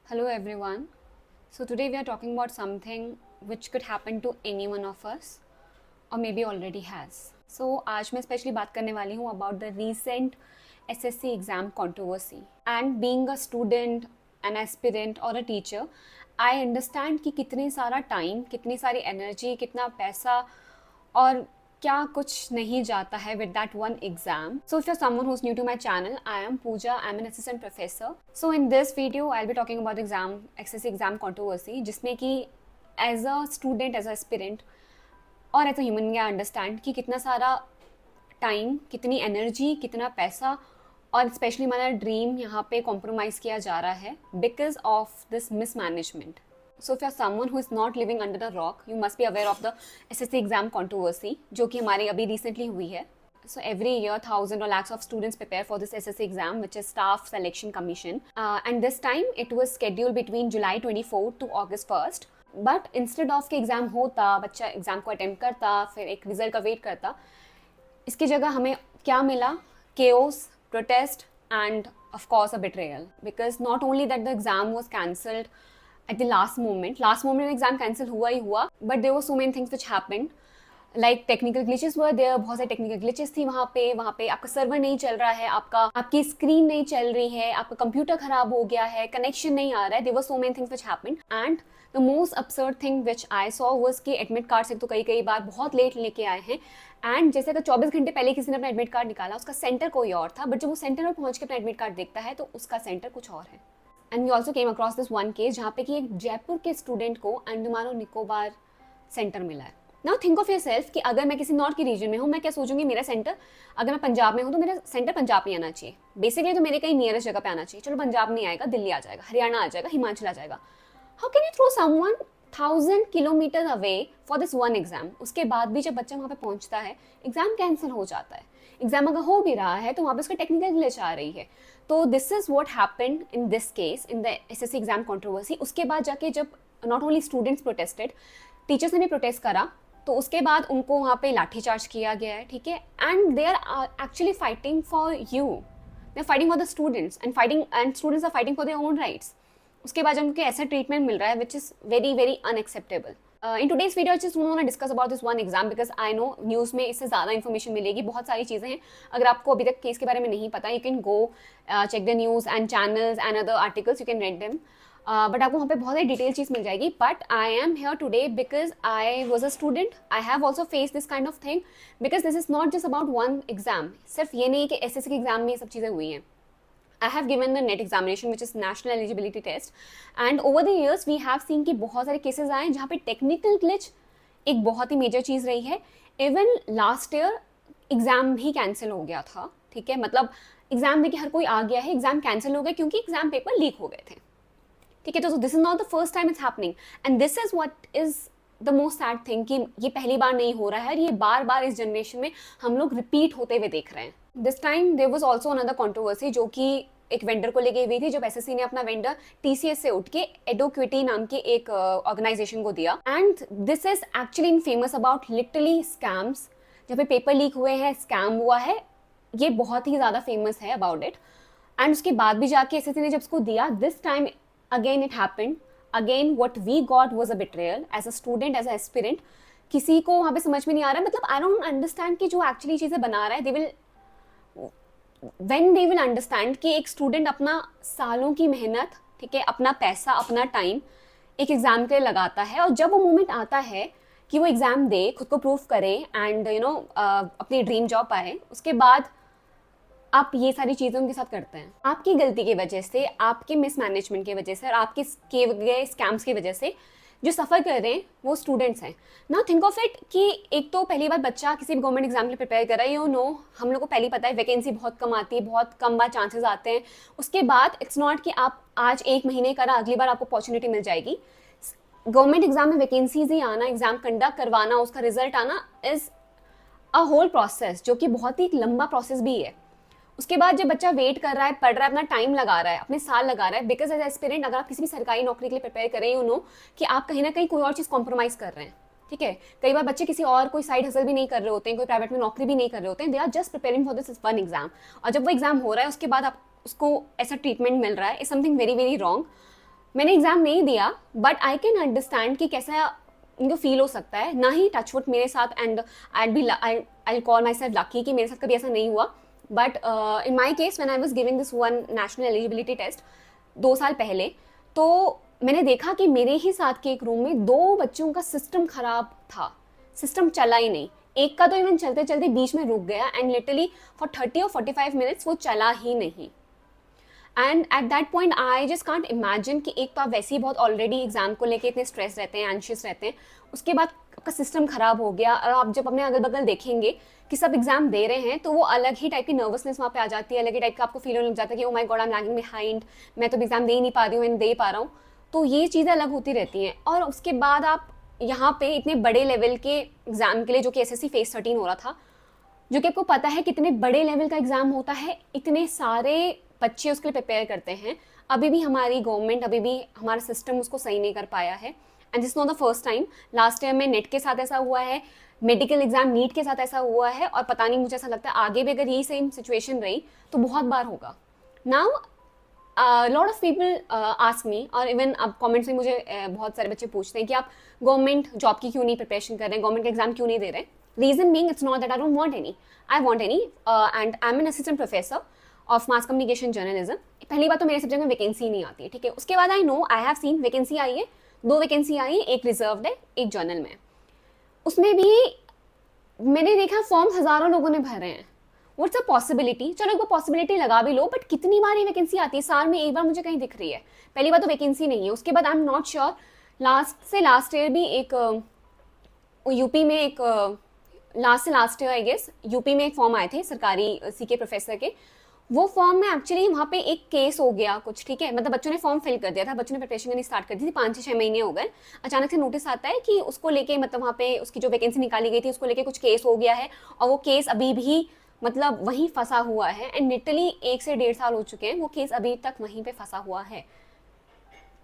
Hello everyone. So today we are talking about something which could happen to any one of us or maybe already has. So आज मैं specially बात करने वाली हूँ about the recent SSC exam controversy. And being a student, an aspirant or a teacher, I understand कि कितने सारा time, कितनी सारी एनर्जी, कितना पैसा और क्या कुछ नहीं जाता है with that one exam. So if you're someone who's new to my channel, I am Pooja. I'm an assistant professor. So in this video, I'll be talking about SSC exam controversy, जिसमें कि as a student, as a aspirant और as a human मैं understand कि कितना सारा time, कितनी energy, कितना पैसा और स्पेशली हमारा ड्रीम यहाँ पे कॉम्प्रोमाइज़ किया जा रहा है because of this mismanagement. So if you are someone who is not living under the rock, you must be aware of the SSC exam controversy जो कि हमारी अभी रिसेंटली हुई है. So every year, thousands or lakhs of students prepare for this SSC exam, which is Staff Selection Commission. And this time, it was scheduled between July 24 to August 1st. But instead of के exam होता, बच्चा exam को attempt करता, फिर एक result का wait करता, इसकी जगह हमें क्या मिला? Chaos, protest and of course a betrayal. Because not only that the exam was cancelled at the last moment exam cancel हुआ ही हुआ, but there were so many things which happened. Like technical glitches were there, बहुत सारे technical glitches थी वहाँ पे आपका server नहीं चल रहा है, आपकी स्क्रीन नहीं चल रही है, आपका कंप्यूटर खराब हो गया है, कनेक्शन नहीं आ रहा है. There were so many things which happened and the most absurd thing which I saw was कि एडमिट कार्ड से तो कई बार बहुत लेट लेके आए हैं. एंड जैसे अगर 24 घंटे पहले किसी ने अपना एडमिट कार्ड निकाला, उसका सेंटर कोई और था, बट जब वो सेंटर पर पहुंच के अपना एडमिट कार्ड देखता है तो उसका सेंटर कुछ और है. And we also came across this one case जहाँ पे कि एक जयपुर के स्टूडेंट को अंडमान और निकोबार सेंटर मिला है. Now think of your self कि अगर मैं किसी नॉर्थ के रीजन में हूँ, मैं क्या सोचूंगी, मेरा सेंटर, अगर मैं पंजाब में हूँ तो मेरा सेंटर पंजाब में आना चाहिए. बेसिकली तो मेरे कहीं नियरेस्ट जगह पे आना चाहिए. चलो पंजाब नहीं आएगा, दिल्ली आ जाएगा, हरियाणा आ जाएगा, हिमाचल आ जाएगा. How can you throw someone 1000 kilometre away for this one exam? उसके बाद भी जब बच्चा वहाँ पे पहुँचता है, एग्जाम कैंसिल हो जाता है. एग्जाम अगर हो भी रहा है तो वहाँ पे उसका टेक्निकल ग्लिच आ रही है. तो this is what happened in this case in the SSC exam controversy. उसके बाद जाके जब not only students protested, teachers ने भी प्रोटेस्ट करा, तो उसके बाद उनको वहाँ पे लाठीचार्ज किया गया है. ठीक है, and they are actually fighting for you, they are fighting for the students and students are fighting for their own rights. उसके बाद उनको ऐसा ट्रीटमेंट मिल रहा है which is very very unacceptable. In today's video I just want to discuss about this one exam because I know news में इससे ज़्यादा इन्फॉर्मेशन मिलेगी, बहुत सारी चीज़ें हैं. अगर आपको अभी तक केस के बारे में नहीं पता, you can go check the news and channels and other articles, you can read them. But आपको वहाँ पे बहुत सारी डिटेल चीज़ मिल जाएगी. But I am here today because I was a student. I have also face this kind of thing because this is not just about one exam. सिर्फ ये नहीं कि एसएससी के एग्जाम में ये सब चीज़ें हुई हैं. I have given the NET examination which is National Eligibility Test and over the years we have seen कि बहुत सारे केसेस आए जहाँ पे टेक्निकल ग्लिच एक बहुत ही मेजर चीज़ रही है. इवन लास्ट ईयर एग्ज़ाम भी कैंसिल हो गया था. ठीक है, मतलब एग्ज़ाम देखिए हर कोई आ गया है, एग्ज़ाम कैंसिल हो गया क्योंकि एग्ज़ाम पेपर लीक हो गए थे. ठीक है, तो this is not the first time it's happening and this is what is the most sad thing कि ये पहली बार नहीं हो रहा है और ये बार बार इस जनरेशन में हम लोग रिपीट होते हुए देख रहे हैं. This time there was also another controversy जो कि एक वेंडर को लेके हुई थी. जब एसएससी ने अपना वेंडर टीसीएस से उठ के एडोक्विटी नाम के एक ऑर्गेनाइजेशन को दिया and this is actually in famous about literally scams. जब पे पेपर लीक हुए हैं, स्कैम हुआ है, ये बहुत ही ज़्यादा फेमस है अबाउट इट. एंड उसके बाद भी जाके एसएससी ने जब उसको दिया, this time again it happened. Again what we got was a betrayal as a student, as a aspirant. किसी को वहाँ पे समझ में नहीं आ रहा है. मतलब I don't understand कि जो एक्चुअली चीज़ें बना रहा है, when they will understand कि एक स्टूडेंट अपना सालों की मेहनत, ठीक है, अपना पैसा, अपना टाइम एक एग्ज़ाम के लिए लगाता है और जब वो मोमेंट आता है कि वो एग्ज़ाम दे, खुद को प्रूव करे एंड यू नो अपनी ड्रीम जॉब पाए, उसके बाद आप ये सारी चीज़ें उनके साथ करते हैं. आपकी गलती की वजह से, आपके मिसमैनेजमेंट की वजह से और आपके किए गए स्कैम्स की वजह से जो सफ़र कर रहे हैं वो स्टूडेंट्स हैं. नाउ थिंक ऑफ इट कि एक तो पहली बार बच्चा किसी भी गवर्नमेंट एग्जाम के लिए प्रिपेयर कर रहा है. यू नो, हम लोग को पहले पता है वैकेंसी बहुत कम आती है, बहुत कम बार चांसेस आते हैं. उसके बाद इट्स नॉट कि आप आज एक महीने करा, अगली बार आपको अपॉर्चुनिटी मिल जाएगी. गवर्नमेंट एग्जाम में वैकेंसीज ही आना, एग्जाम कंडक्ट करवाना, उसका रिजल्ट आना इज़ अ होल प्रोसेस जो कि बहुत ही लंबा प्रोसेस भी है. उसके बाद जब बच्चा वेट कर रहा है, पढ़ रहा है, अपना टाइम लगा रहा है, अपने साल लगा रहा है, बिकॉज एज एस्पिरेंट अगर आप किसी भी सरकारी नौकरी के लिए प्रिपेयर कर रहे हैं, यू नो कि आप कहीं ना कहीं कोई और चीज़ कॉम्प्रोमाइज़ कर रहे हैं. ठीक है, कई बार बच्चे किसी और कोई साइड हसल भी नहीं कर रहे होते हैं, कोई प्राइवेट में नौकरी भी नहीं कर रहे होते हैं. They are just preparing for this one exam. और जब वो एग्जाम हो रहा है उसके बाद आप उसको ऐसा ट्रीटमेंट मिल रहा है, is something very very wrong. मैंने एग्ज़ाम नहीं दिया, बट आई कैन अंडरस्टैंड कि कैसा उनको फील हो सकता है। ना ही टचवुड मेरे साथ, and I call myself lucky कि मेरे साथ कभी ऐसा नहीं हुआ, but in my case when I was giving this one national eligibility test 2 साल पहले, तो मैंने देखा कि मेरे ही साथ के एक रूम में 2 बच्चों का सिस्टम खराब था, सिस्टम चला ही नहीं। एक का तो इवन चलते चलते बीच में रुक गया, एंड लिटरली फॉर 30 और 45 मिनट्स वो चला ही नहीं। And at that point I just can't imagine कि एक तो आप वैसे ही बहुत ऑलरेडी एग्जाम को लेके इतने स्ट्रेस रहते हैं, एंशियस रहते हैं, उसके बाद आपका सिस्टम खराब हो गया, और आप जब अपने अगल बगल देखेंगे कि सब एग्जाम दे रहे हैं, तो वो अलग ही टाइप की नर्वसनेस वहाँ पे आ जाती है, अलग ही टाइप का आपको फील होने लग जाता है कि oh my God I am lagging behind, मैं तो एग्जाम दे ही नहीं पा रही हूँ, मैं दे पा रहा हूँ। तो ये चीज़ें अलग होती रहती हैं। और उसके बाद आप यहाँ पे इतने बड़े लेवल के एग्जाम के लिए, जो कि एसएससी फेज 13 हो रहा था, जो कि आपको पता है कितने बड़े लेवल का एग्जाम होता है, इतने सारे बच्चे उसके लिए प्रिपेयर करते हैं, अभी भी हमारी गवर्नमेंट, अभी भी हमारा सिस्टम उसको सही नहीं कर पाया है। And this not the first time, last year में नेट के साथ ऐसा हुआ है, मेडिकल एग्जाम नीट के साथ ऐसा हुआ है, और पता नहीं, मुझे ऐसा लगता है आगे भी अगर यही सेम सिचुएशन रही तो बहुत बार होगा। Now lot of people ask me, और इवन अब कमेंट्स में मुझे बहुत सारे बच्चे पूछते हैं कि आप गवर्नमेंट जॉब की क्यों नहीं प्रिपरेशन कर रहे हैं, गवर्नमेंट का एग्जाम क्यों नहीं दे रहे। Reason being it's not that I don't want any, I want any, and I am an assistant professor of mass communication journalism. पहली बात तो मेरे सब्जेक्ट में वैकेंसी नहीं आती है, ठीक है। उसके बाद I know, I have seen vacancy आई है, 2 वैकेंसी आई है, एक रिजर्व्ड है, एक जर्नल में। उसमें भी मैंने देखा फॉर्म हज़ारों लोगों ने भरे हैं। व्हाट्स अ पॉसिबिलिटी, चलो एक बार पॉसिबिलिटी लगा भी लो, बट कितनी बार ये वैकेंसी आती है, साल में एक बार मुझे कहीं दिख रही है। पहली बार तो वैकेंसी नहीं है, उसके बाद I am not sure, last year भी एक यूपी में एक last year I guess UP में एक फॉर्म आए थे सरकारी सीके प्रोफेसर के। वो फॉर्म में एक्चुअली वहाँ पे एक केस हो गया कुछ, ठीक है, मतलब बच्चों ने फॉर्म फिल कर दिया था, बच्चों ने प्रिपरेशन करनी स्टार्ट कर दी थी, 5 से 6 महीने हो गए, अचानक से नोटिस आता है कि उसको लेके, मतलब वहाँ पे उसकी जो वैकेंसी निकाली गई थी उसको लेके कुछ केस हो गया है, और वो केस अभी भी मतलब वहीं फंसा हुआ है, एंड लिटरली 1 से 1.5 साल हो चुके हैं, वो केस अभी तक वहीं पे फंसा हुआ है,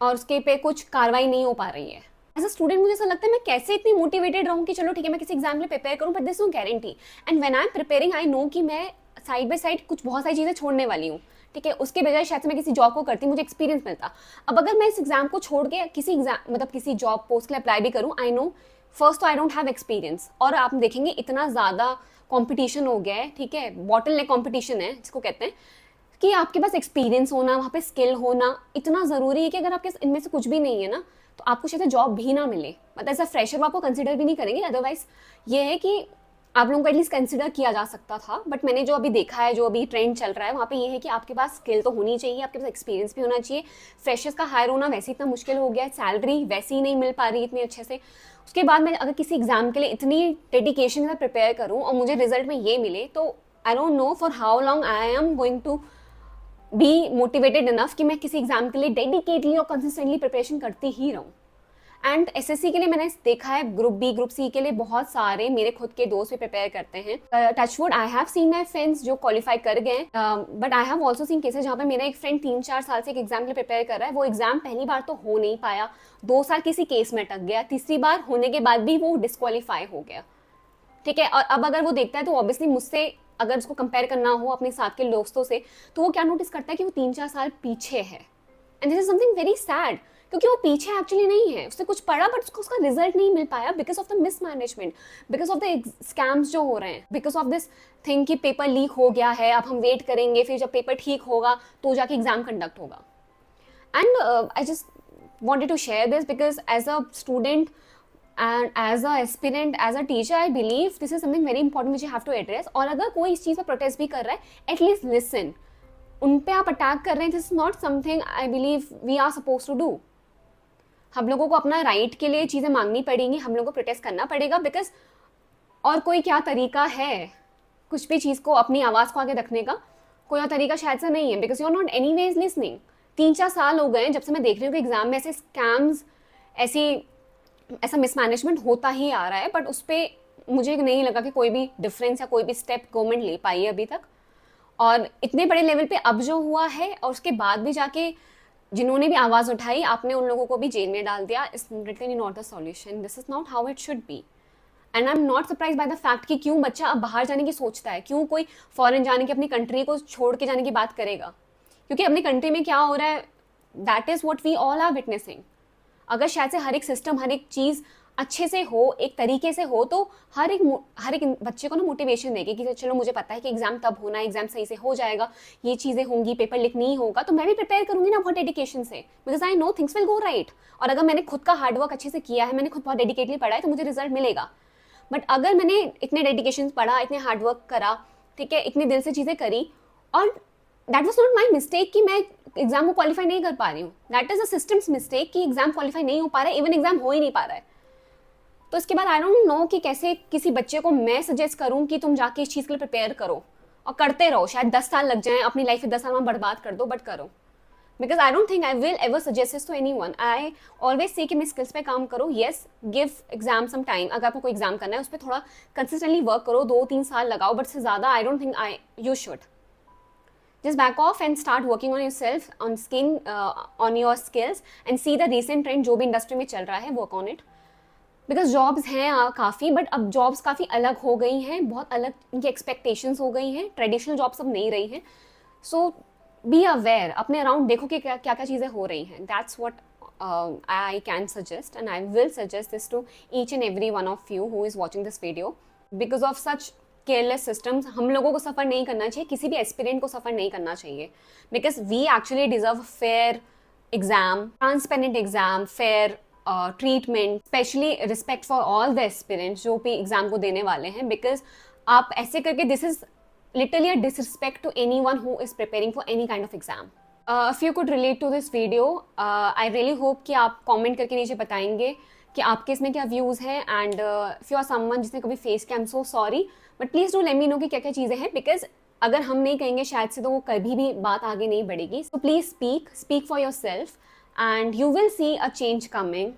और उसके पे कुछ कार्रवाई नहीं हो पा रही है। एज अ स्टूडेंट मुझे ऐसा लगता है मैं कैसे इतनी मोटिवेटेड रहूँ कि चलो ठीक है मैं किसी एग्जाम के लिए प्रिपेयर करूँ, but this no guarantee, and when I am preparing I know कि मैं साइड बाय साइड कुछ बहुत सारी चीज़ें छोड़ने वाली हूँ, ठीक है। उसके बजाय शायद से मैं किसी जॉब को करती, मुझे एक्सपीरियंस मिलता। अब अगर मैं इस एग्जाम को छोड़ के किसी एग्जाम, मतलब किसी जॉब पोस्ट के लिए अप्लाई भी करूँ, आई नो फर्स्ट तो आई डोंट हैव एक्सपीरियंस, और आप देखेंगे इतना ज़्यादा कॉम्पिटिशन हो गया है, ठीक है, बॉटल नेक कॉम्पिटिशन है जिसको कहते हैं, कि आपके पास एक्सपीरियंस होना, वहाँ पे स्किल होना इतना ज़रूरी है कि अगर आपके इनमें से कुछ भी नहीं है ना, तो आपको शायद जॉब भी ना मिले, मतलब एज अ फ्रेशर वो आपको कंसिडर भी नहीं करेंगे। अदरवाइज ये है कि आप लोगों को एटलीस्ट कंसिडर किया जा सकता था, बट मैंने जो अभी देखा है, जो अभी ट्रेंड चल रहा है, वहाँ पे ये है कि आपके पास स्किल तो होनी चाहिए, आपके पास एक्सपीरियंस भी होना चाहिए। फ्रेशर्स का हायर होना वैसे इतना मुश्किल हो गया है, सैलरी वैसे ही नहीं मिल पा रही इतनी अच्छे से। उसके बाद मैं अगर किसी एग्जाम के लिए इतनी डेडिकेशन से प्रिपेयर करूँ और मुझे रिजल्ट में ये मिले, तो I don't know for how long I am going to be motivated enough कि मैं किसी एग्जाम के लिए डेडिकेटली और कंसिस्टेंटली प्रिपरेशन करती ही रहूँ। एंड एसएससी के लिए मैंने देखा है, ग्रुप बी ग्रुप सी के लिए बहुत सारे मेरे खुद के दोस्त भी प्रिपेयर करते हैं। Touchwood I have seen my friends जो क्वालिफाई कर गए, but I have also seen cases जहाँ पे मेरा एक फ्रेंड 3-4 साल से एक एग्जाम के लिए प्रिपेयर कर रहा है, वो एग्जाम पहली बार तो हो नहीं पाया, 2 साल किसी केस में अटक गया, तीसरी बार होने के बाद भी वो डिस्क्वालीफाई हो गया, ठीक है। और अब अगर वो देखता है तो ऑब्वियसली मुझसे अगर उसको कंपेयर करना हो अपने साथ के दोस्तों से, तो वो क्या नोटिस करता है कि वो 3-4 साल पीछे है, and this is something very sad, क्योंकि वो पीछे एक्चुअली नहीं है, उसने कुछ पढ़ा बट उसका रिजल्ट नहीं मिल पाया because of the mismanagement, because of the scams जो हो रहे हैं, बिकॉज ऑफ दिस थिंग कि पेपर लीक हो गया है, अब हम वेट करेंगे, फिर जब पेपर ठीक होगा तो जाके एग्जाम कंडक्ट होगा। And I just wanted to share this because as a student and as a aspirant, as a teacher, I believe this is something very important which you have to address। और अगर कोई इस चीज़ पर protest भी कर रहा है, at least listen, उन पे आप अटैक कर रहे हैं, this is not something I believe we are suppose to do. हम लोगों को अपना राइट के लिए चीज़ें मांगनी पड़ेंगी, हम लोगों को प्रोटेस्ट करना पड़ेगा, बिकॉज और कोई क्या तरीका है कुछ भी चीज़ को अपनी आवाज़ को आगे रखने का, कोई और तरीका शायद से नहीं है, because you are not any ways listening. 3-4 साल हो गए जब से मैं देख रही हूँ कि एग्जाम में ऐसे स्कैम्स, ऐसा मिसमैनेजमेंट होता ही आ रहा है, बट उस पर मुझे नहीं लगा कि कोई भी डिफरेंस या कोई भी स्टेप गवर्नमेंट ले पाई है अभी तक। और इतने बड़े लेवल पे अब जो हुआ है, और उसके बाद भी जाके जिन्होंने भी आवाज़ उठाई, आपने उन लोगों को भी जेल में डाल दिया, इज रिटली not the solution, this is not how it should be. And I am not surprise by the fact कि क्यों बच्चा अब बाहर जाने की सोचता है, क्यों कोई फॉरेन जाने की, अपनी कंट्री को छोड़ के जाने की बात करेगा, क्योंकि अपनी कंट्री में क्या हो रहा है that is what we all are witnessing. अगर शायद से हर एक सिस्टम, हर एक चीज़ अच्छे से हो, एक तरीके से हो, तो हर एक बच्चे को ना मोटिवेशन देगी कि चलो मुझे पता है कि एग्जाम तब होना है, एग्जाम सही से हो जाएगा, ये चीज़ें होंगी, पेपर लीक नहीं होगा, तो मैं भी प्रिपेयर करूंगी ना बहुत डेडिकेशन से, because I know things will go right. और अगर मैंने खुद का हार्डवर्क अच्छे से किया है, मैंने खुद बहुत डेडिकेटली पढ़ा है, तो मुझे रिजल्ट मिलेगा. बट अगर मैंने इतने डेडिकेशन पढ़ा, इतने हार्डवर्क करा, ठीक है, इतने दिल से चीज़ें करी, और that was not my mistake कि मैं एग्जाम को क्वालिफाई नहीं कर पा रही हूँ, that is a systems mistake कि एग्जाम क्वालिफाई नहीं हो पा रहा है, इवन एग्जाम हो ही नहीं पा रहा है. तो इसके बाद आई डोंट नो कि कैसे किसी बच्चे को मैं सजेस्ट करूं कि तुम जाके इस चीज़ के लिए प्रिपेयर करो और करते रहो. शायद 10 साल लग जाएं, अपनी लाइफ में 10 साल में बर्बाद कर दो, बट करो. Because I don't think I will ever suggest this to anyone. I always see कि मैं स्किल्स पे काम करो. Yes, give exam some time. अगर आपको कोई एग्जाम करना है, उस पर थोड़ा कंसिस्टेंटली वर्क करो, 2-3 साल लगाओ, बट से ज़्यादा आई don't think you should. Just back off and start working on yourself, on your skills, and see the recent trend जो भी इंडस्ट्री में चल रहा है, work on it. Because jobs हैं काफ़ी, बट अब जॉब्स काफ़ी अलग हो गई हैं, बहुत अलग इनकी एक्सपेक्टेशंस हो गई हैं, ट्रेडिशनल जॉब्स अब नहीं रही हैं. सो बी अवेयर, अपने अराउंड देखो कि क्या क्या चीज़ें हो रही हैं. That's what I can suggest, and I will suggest this to each and every one of you who is watching this video. Because of such careless systems हम लोगों को सफ़र नहीं करना चाहिए, किसी भी एस्पिरेंट को सफ़र नहीं करना चाहिए. Because we actually deserve fair exam, transparent exam, fair treatment, specially respect for all the aspirants जो भी एग्जाम को देने वाले हैं. बिकॉज आप ऐसे करके, this is literally a disrespect to any one who is preparing for any kind of exam. If you could relate to this video, I really hope कि आप कॉमेंट करके नीचे बताएंगे कि आपके इसमें क्या व्यूज़ हैं. And if you are someone जिसने कभी फेस किया, I am so sorry, but please do let me know कि क्या क्या चीज़ें हैं. बिकॉज अगर हम नहीं कहेंगे शायद से, तो वो कभी भी बात आगे नहीं बढ़ेगी. So please speak for your self, and you will see a change coming.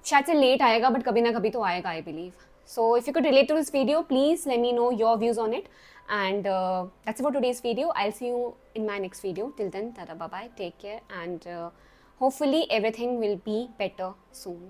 शायद से लेट आएगा, बट कभी ना कभी तो आएगा, I believe. So if you could relate to this video, please let me know your views on it. And that's about today's video. I'll see you in my next video. Till then, tada, bye bye, take care, and hopefully everything will be better soon.